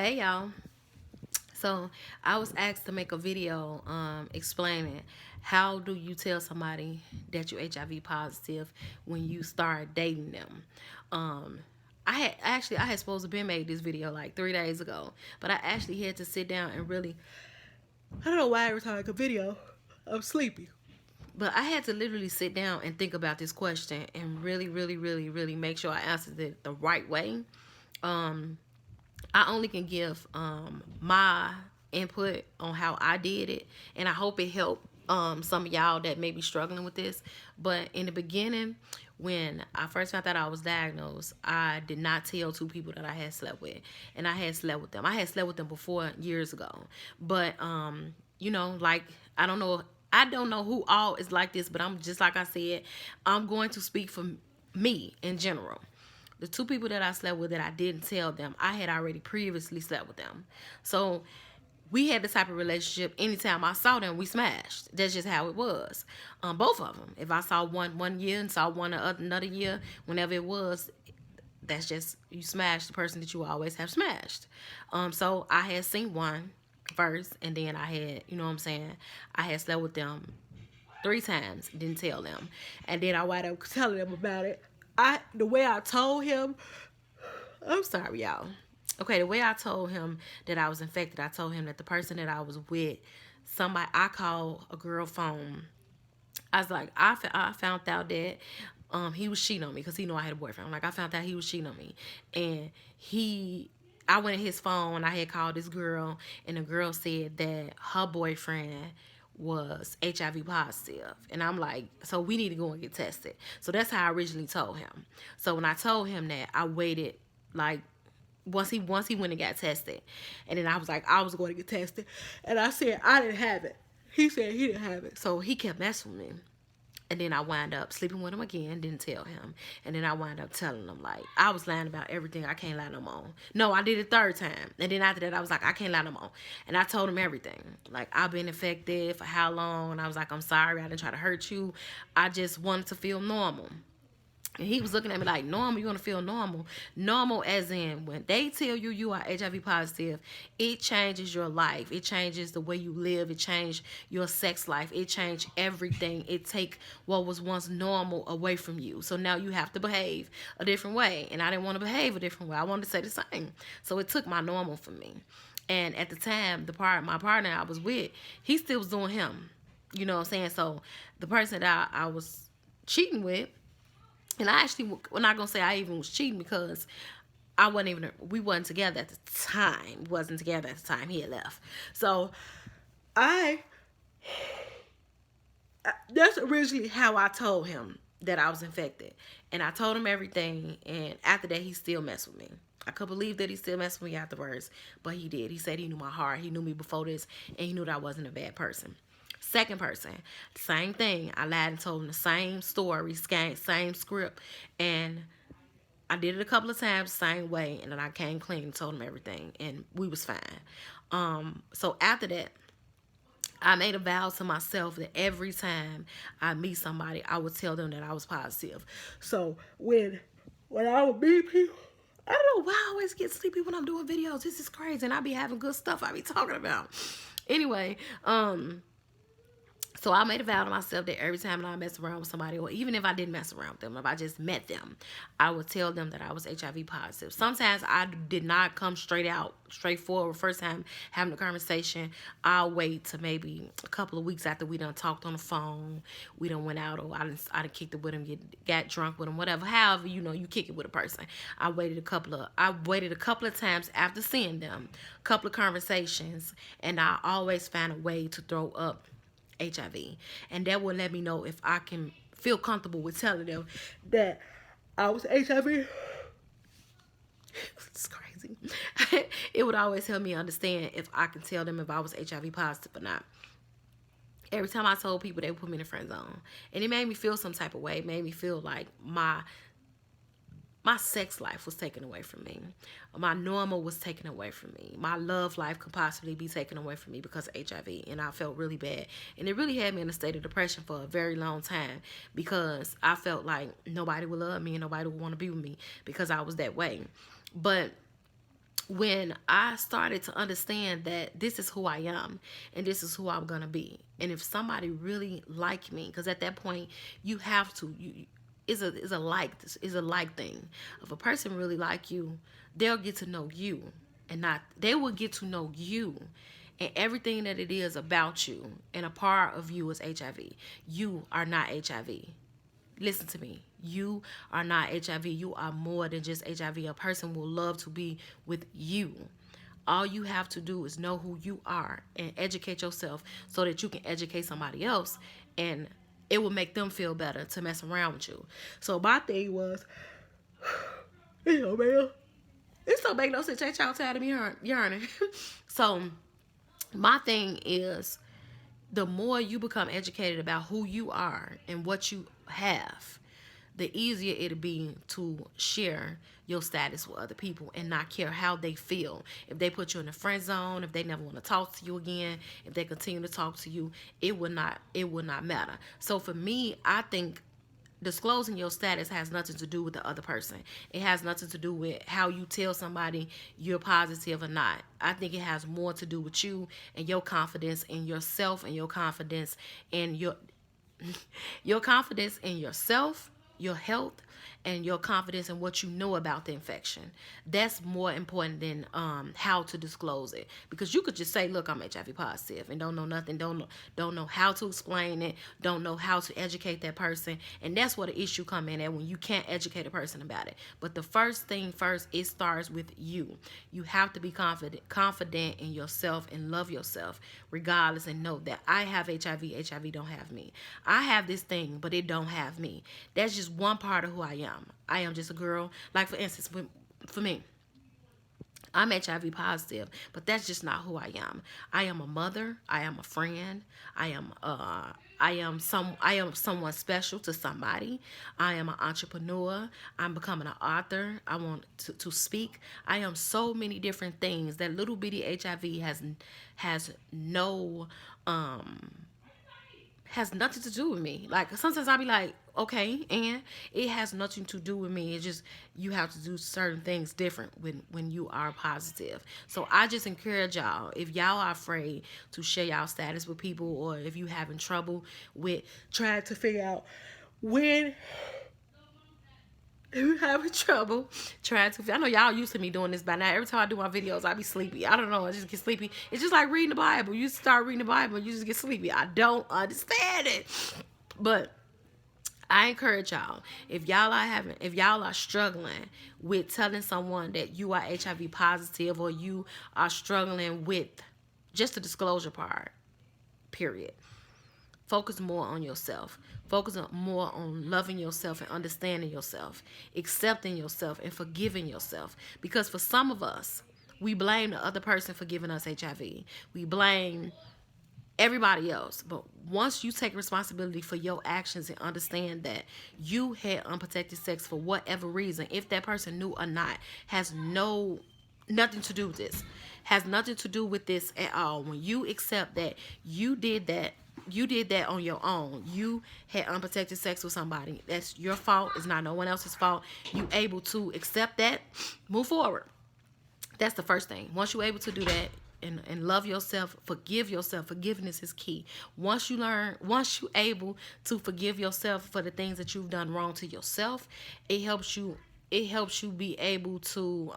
Hey y'all. So I was asked to make a video explaining how do you tell somebody that you're HIV positive when you start dating them. Um, I had supposed to been made this video like 3 days ago, but I actually had to sit down and really I don't know why every time I make a video I'm sleepy. But I had to literally sit down and think about this question and really make sure I answered it the right way. Um, I only can give my input on how I did it, and I hope it helped some of y'all that may be struggling with this. But in the beginning, when I first found out I was diagnosed, I did not tell two people that I had slept with, and I had slept with them. I had slept with them before years ago, but like I don't know who all is like this, but I'm just like I said, I'm going to speak for me in general. The two people that I slept with that I didn't tell them, I had already previously slept with them. So we had the type of relationship. Anytime I saw them, we smashed. That's just how it was. Both of them. If I saw one year and saw one another year, whenever it was, that's just you smash the person that you always have smashed. So I had seen one first, and then I had, you know what I'm saying, I had slept with them 3 times, didn't tell them, and then I wound up telling them about it. The way I told him, I'm sorry, y'all. Okay, the way I told him that I was infected, I told him that the person that I was with, somebody I called a girl phone. I was like, I found out that he was cheating on me because he knew I had a boyfriend. Like I found out he was cheating on me, and I went in his phone. I had called this girl, and the girl said that her boyfriend was HIV positive. And I'm like, so we need to go and get tested. So that's how I originally told him. So when I told him that, I waited like once he went and got tested. And then I was like, I was going to get tested. And I said I didn't have it. He said he didn't have it. So he kept messing with me. And then I wound up sleeping with him again, didn't tell him. And then I wound up telling him, like, I was lying about everything. I can't lie no more. No, I did it third time. And then after that, I was like, I can't lie no more. And I told him everything. Like, I've been infected for how long? And I was like, I'm sorry. I didn't try to hurt you. I just wanted to feel normal. And he was looking at me like, normal, you want to feel normal. Normal as in when they tell you you are HIV positive, it changes your life. It changes the way you live. It changed your sex life. It changed everything. It take what was once normal away from you. So now you have to behave a different way. And I didn't want to behave a different way. I wanted to say the same. So it took my normal from me. And at the time, my partner I was with, he still was doing him. You know what I'm saying? So the person that I was cheating with, and I actually, we're not gonna say I even was cheating because we wasn't together at the time. We wasn't together at the time he had left. So I, that's originally how I told him that I was infected. And I told him everything, and after that he still messed with me. I couldn't believe that he still messed with me afterwards, but he did. He said he knew my heart. He knew me before this, and he knew that I wasn't a bad person. Second person, same thing. I lied and told him the same story, same script, and I did it a couple of times the same way, and then I came clean and told him everything, and we was fine. So after that, I made a vow to myself that every time I meet somebody, I would tell them that I was positive. So when I would meet people, I don't know why I always get sleepy when I'm doing videos. This is crazy, and I be having good stuff I be talking about. Anyway, so I made a vow to myself that every time that I mess around with somebody, or even if I didn't mess around with them, if I just met them, I would tell them that I was HIV positive. Sometimes I did not come straightforward. First time having a conversation, I'll wait to maybe a couple of weeks after we done talked on the phone, we done went out, or I done kicked it with them, got drunk with them, whatever. However, you kick it with a person. I waited a couple of times after seeing them, a couple of conversations, and I always find a way to throw up HIV, and that will let me know if I can feel comfortable with telling them that I was HIV. It's crazy. It would always help me understand if I can tell them if I was HIV positive or not. Every time I told people, they would put me in the friend zone, and it made me feel some type of way. It made me feel like my sex life was taken away from me. My normal was taken away from me. My love life could possibly be taken away from me because of HIV. And I felt really bad. And it really had me in a state of depression for a very long time because I felt like nobody would love me and nobody would want to be with me because I was that way. But when I started to understand that this is who I am and this is who I'm gonna be, and if somebody really like me, because at that point you have to, is a like thing. If a person really like you, they'll get to know you, and not they will get to know you and everything that it is about you. And a part of you is HIV. You are not HIV. Listen to me. You are not HIV. You are more than just HIV. A person will love to be with you. All you have to do is know who you are and educate yourself so that you can educate somebody else, and it will make them feel better to mess around with you. So my thing was, man, it don't make no sense. Ain't y'all tired of me yarning? So my thing is, the more you become educated about who you are and what you have, the easier it'll be to share your status with other people and not care how they feel. If they put you in the friend zone, if they never want to talk to you again, if they continue to talk to you, it will not matter. So for me, I think disclosing your status has nothing to do with the other person. It has nothing to do with how you tell somebody you're positive or not. I think it has more to do with you and your confidence in yourself, and your confidence in yourself, your health, and your confidence in what you know about the infection. That's more important than how to disclose it. Because you could just say, "Look, I'm HIV positive," and don't know nothing, don't know how to explain it, don't know how to educate that person, and that's where the issue come in at, when you can't educate a person about it. But the first thing first, it starts with you. You have to be confident in yourself and love yourself regardless, and know that I have HIV. HIV don't have me. I have this thing, but it don't have me. That's just one part of who I am. I am just a girl. Like, for instance, for me, I'm HIV positive, but that's just not who I am. I am a mother. I am a friend. I am someone special to somebody. I am an entrepreneur. I'm becoming an author. I want to speak. I am so many different things that little bitty HIV has no has nothing to do with me. Like, sometimes I'll be like, okay, and it has nothing to do with me. It's just you have to do certain things different when you are positive. So I just encourage y'all, if y'all are afraid to share y'all status with people, or if you having trouble with trying to figure out when if you having trouble trying to, I know y'all used to me doing this by now. Every time I do my videos, I be sleepy. I don't know, I just get sleepy. It's just like reading the Bible. You start reading the Bible, you just get sleepy. I don't understand it. But I encourage y'all, if y'all are struggling with telling someone that you are HIV positive, or you are struggling with just the disclosure part, period. Focus more on yourself. Focus more on loving yourself and understanding yourself, accepting yourself and forgiving yourself. Because for some of us, we blame the other person for giving us HIV. We blame everybody else. But once you take responsibility for your actions and understand that you had unprotected sex for whatever reason, if that person knew or not, has nothing to do with this. Has nothing to do with this at all. When you accept that you did that on your own. You had unprotected sex with somebody. That's your fault. It's not no one else's fault. You able to accept that, move forward. That's the first thing. Once you're able to do that and love yourself, forgive yourself. Forgiveness is key. Once you able to forgive yourself for the things that you've done wrong to yourself, it helps you be able to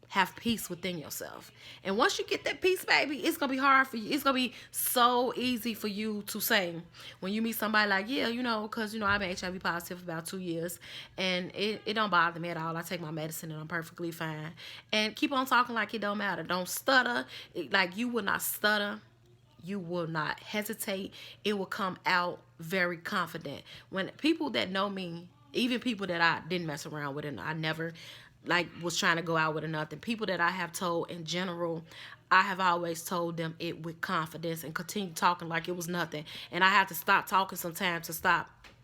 have peace within yourself. And once you get that peace, baby, it's gonna be hard for you. It's gonna be so easy for you to say when you meet somebody like, yeah, because I've been HIV positive for about 2 years, and it don't bother me at all. I take my medicine and I'm perfectly fine. And keep on talking like it don't matter. Don't stutter. Like, you will not stutter. You will not hesitate. It will come out very confident. When people that know me, even people that I didn't mess around with and I never was trying to go out with or nothing, people that I have told in general, I have always told them it with confidence and continue talking like it was nothing. And I had to stop talking sometimes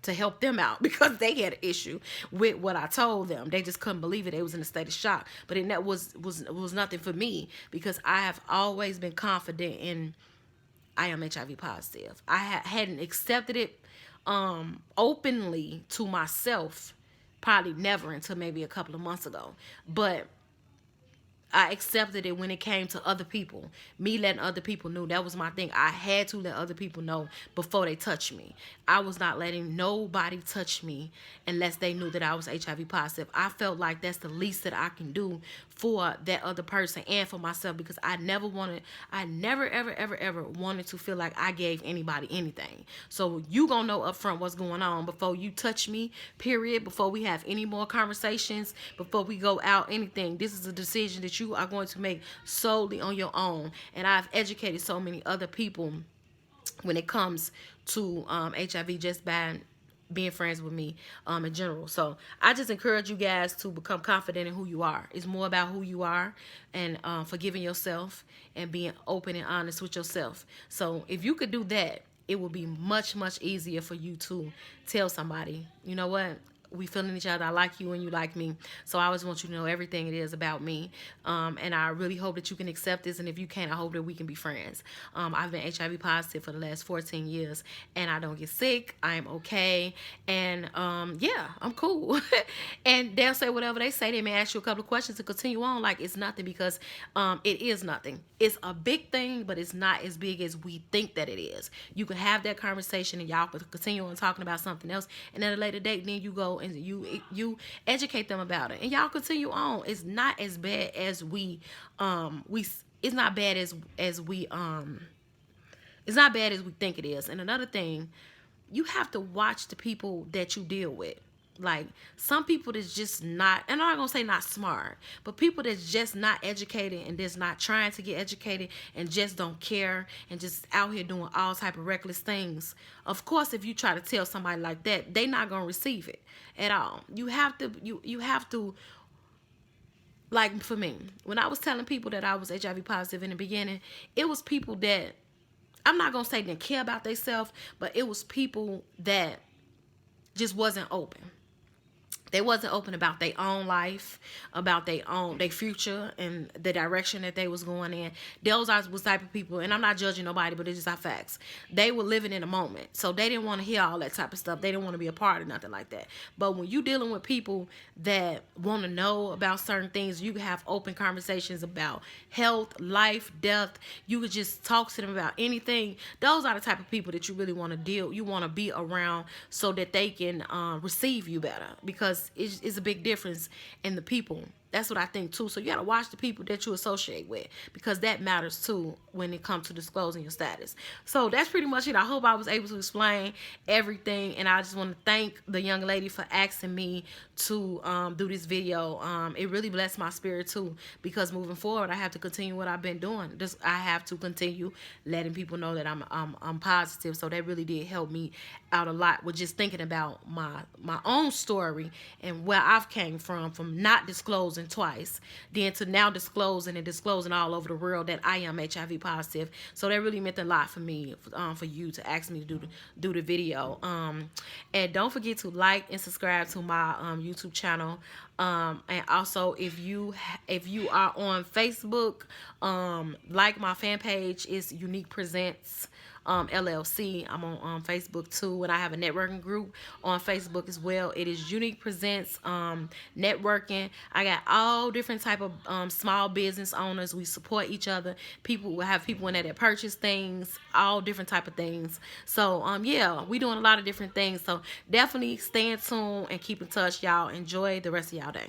to help them out, because they had an issue with what I told them. They just couldn't believe it. They was in a state of shock. But that was nothing for me, because I have always been confident in I am HIV positive. I hadn't accepted it openly to myself, probably never, until maybe a couple of months ago. But I accepted it when it came to other people. Me letting other people know, that was my thing. I had to let other people know before they touched me. I was not letting nobody touch me unless they knew that I was HIV positive. I felt like that's the least that I can do for that other person and for myself, because I never ever wanted to feel like I gave anybody anything. So you gonna know up front what's going on before you touch me, period, before we have any more conversations, before we go out, anything. This is a decision that you are going to make solely on your own. And I've educated so many other people when it comes to HIV just by being friends with me in general. So I just encourage you guys to become confident in who you are. It's more about who you are and forgiving yourself and being open and honest with yourself. So if you could do that, it will be much, much easier for you to tell somebody, you know what, we feeling each other. I like you and you like me. So I always want you to know everything it is about me. And I really hope that you can accept this. And if you can't, I hope that we can be friends. I've been HIV positive for the last 14 years and I don't get sick. I am okay. And yeah, I'm cool. And they'll say whatever they say. They may ask you a couple of questions to continue on like it's nothing, because it is nothing. It's a big thing, but it's not as big as we think that it is. You can have that conversation and y'all can continue on talking about something else. And at a later date, then you go and you educate them about it, and y'all continue on. It's not as bad as it's not bad as we it's not bad as we think it is. And another thing, you have to watch the people that you deal with. Like, some people that's just not, and I'm not gonna say not smart, but people that's just not educated and that's not trying to get educated and just don't care and just out here doing all type of reckless things. Of course, if you try to tell somebody like that, they not gonna receive it at all. You have to, like for me, when I was telling people that I was HIV positive in the beginning, it was people that, I'm not gonna say didn't care about themselves, but it was people that just wasn't open. They wasn't open about their own life, about their future and the direction that they was going in. Those was type of people, and I'm not judging nobody, but it's just our facts. They were living in a moment, so they didn't want to hear all that type of stuff. They didn't want to be a part of nothing like that. But when you dealing with people that want to know about certain things, you can have open conversations about health, life, death. You could just talk to them about anything. Those are the type of people that you really want to be around, so that they can receive you better, because it's a big difference in the people. That's what I think too. So you gotta watch the people that you associate with, because that matters too when it comes to disclosing your status. So that's pretty much it. I hope I was able to explain everything, and I just want to thank the young lady for asking me to do this video. It really blessed my spirit too, because moving forward, I have to continue what I've been doing. I have to continue letting people know that I'm positive. So that really did help me out a lot with just thinking about my own story and where I've came from not disclosing twice, then to now disclosing all over the world that I am HIV positive. So that really meant a lot for me, for you to ask me to do the video. And don't forget to like and subscribe to my YouTube channel. And also, if you are on Facebook, like my fan page is Unique Presents LLC. I'm on Facebook too, and I have a networking group on Facebook as well. It is Unique Presents Networking. I got all different type of small business owners. We support each other. People will have people in there that purchase things, all different type of things. So yeah, we doing a lot of different things. So definitely stay in tune and keep in touch, y'all. Enjoy the rest of y'all day.